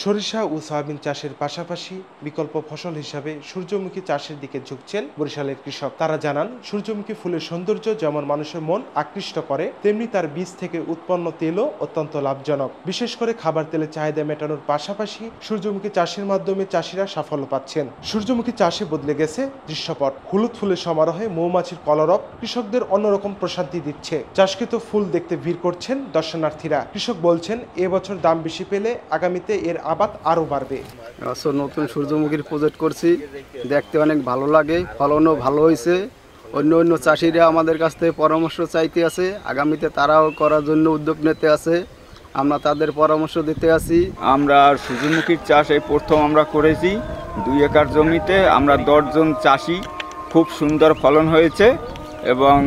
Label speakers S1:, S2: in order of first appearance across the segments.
S1: সরিষা ও সয়াবিন চাষের পাশাপাশি বিকল্প ফসল হিসাবে সূর্যমুখী চাষের দিকে ঝুঁকছেন বরিশালের কৃষক। তারা জানান, সূর্যমুখী ফুলের সৌন্দর্য যেমন মানুষের মন আকৃষ্ট করে, তেমনি তার বীজ থেকে উৎপন্ন তেলও অত্যন্ত লাভজনক। বিশেষ করে খাবার তেলের চাহিদা মেটানোর পাশাপাশি সূর্যমুখী চাষের মাধ্যমে চাষিরা সাফল্য পাচ্ছেন। সূর্যমুখী চাষে বদলে গেছে দৃশ্যপট। হলুদ ফুলের সমারোহে মৌমাছির কলরব কৃষকদের অন্যরকম প্রশান্তি দিচ্ছে। চাষকৃত ফুল দেখতে ভিড় করছেন দর্শনার্থীরা। কৃষক বলছেন, এবছর দাম বেশি পেলে আগামীতে এর আবাদ আরো বাড়বে।
S2: নতুন সূর্যমুখীর প্রজেক্ট করছি, দেখতে অনেক ভালো লাগে, ফলনও ভালো হয়েছে। অন্য চাষিরা আমাদের কাছ থেকে পরামর্শ চাইতে আছে, আগামীতে তারাও করার জন্য উদ্যোগ নিতে আছে, আমরা তাদের পরামর্শ দিতে আছি।
S3: আমরা সূর্যমুখীর চাষ এই প্রথম আমরা করেছি 2 একর জমিতে। আমরা 10 জন চাষি, খুব সুন্দর ফলন হয়েছে এবং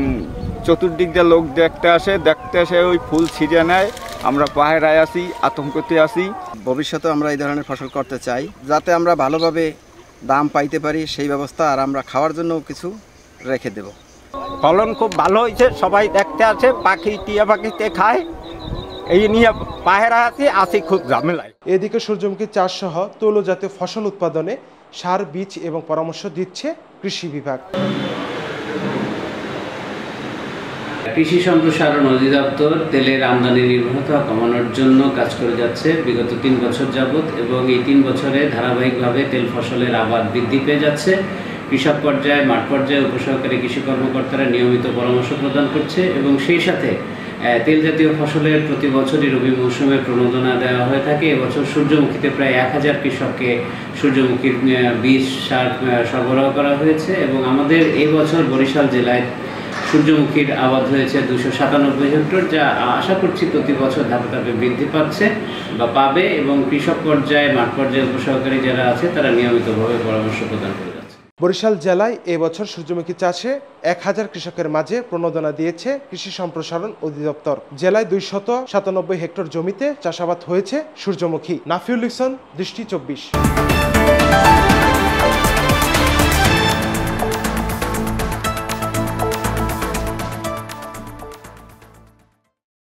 S3: চতুর্দিক দিয়ে লোক দেখতে আসে ওই ফুল ছিঁড়ে নেয়। আমরা পাহারায় আছি, আতঙ্কতে আছি।
S2: ভবিষ্যতে আমরা এই ধরনের ফসল করতে চাই, যাতে আমরা ভালোভাবে দাম পাইতে পারি সেই ব্যবস্থা, আর আমরা খাওয়ার জন্য কিছু রেখে দেব।
S4: ফলন খুব ভালো হয়েছে, সবাই দেখতে আসে, টিয়া পাখিতে খায়, এই নিয়ে পাহারা আছি খুব ঝামেলায়।
S1: এদিকে সূর্যমুখী চাষ সহ তৈলজাতীয় ফসল উৎপাদনে সার, বীজ এবং পরামর্শ দিচ্ছে কৃষি বিভাগ।
S5: কৃষি সম্প্রসারণ অধিদপ্তর তেলের আমদানি নির্ভরতা কমানোর জন্য কাজ করে যাচ্ছে বিগত 3 বছর যাবৎ, এবং এই 3 বছরে ধারাবাহিকভাবে তেল ফসলের আবাদ বৃদ্ধি পেয়ে যাচ্ছে। কৃষক পর্যায়ে, মাঠ পর্যায়ে উপসহকারী কৃষি কর্মকর্তারা নিয়মিত পরামর্শ প্রদান করছে এবং সেই সাথে তেল জাতীয় ফসলের প্রতি বছরই রবি মৌসুমে প্রণোদনা দেওয়া হয়ে থাকে। এবছর সূর্যমুখীতে প্রায় 1000 কৃষককে সূর্যমুখীর বীজ, সার সরবরাহ করা হয়েছে এবং আমাদের এবছর বরিশাল জেলায় সূর্যমুখীর আবাদ হয়েছে 297 হেক্টর, যা আশা করছি প্রতি বছর ধাপে ধাপে বৃদ্ধি পাচ্ছে বা পাবে, এবং কৃষক পর্যায়ে, মাঠ পর্যায়ে উপসহকারী যারা আছে তারা নিয়মিতভাবে পরামর্শ প্রদান করে যাচ্ছে।
S1: বরিশাল জেলায় এবছর সূর্যমুখী চাষে 1000 কৃষকের মাঝে প্রণোদনা দিয়েছে কৃষি সম্প্রসারণ অধিদপ্তর। জেলায় 297 হেক্টর জমিতে চাষাবাদ হয়েছে সূর্যমুখী। নাফিউল ইহসান, দৃষ্টি 24।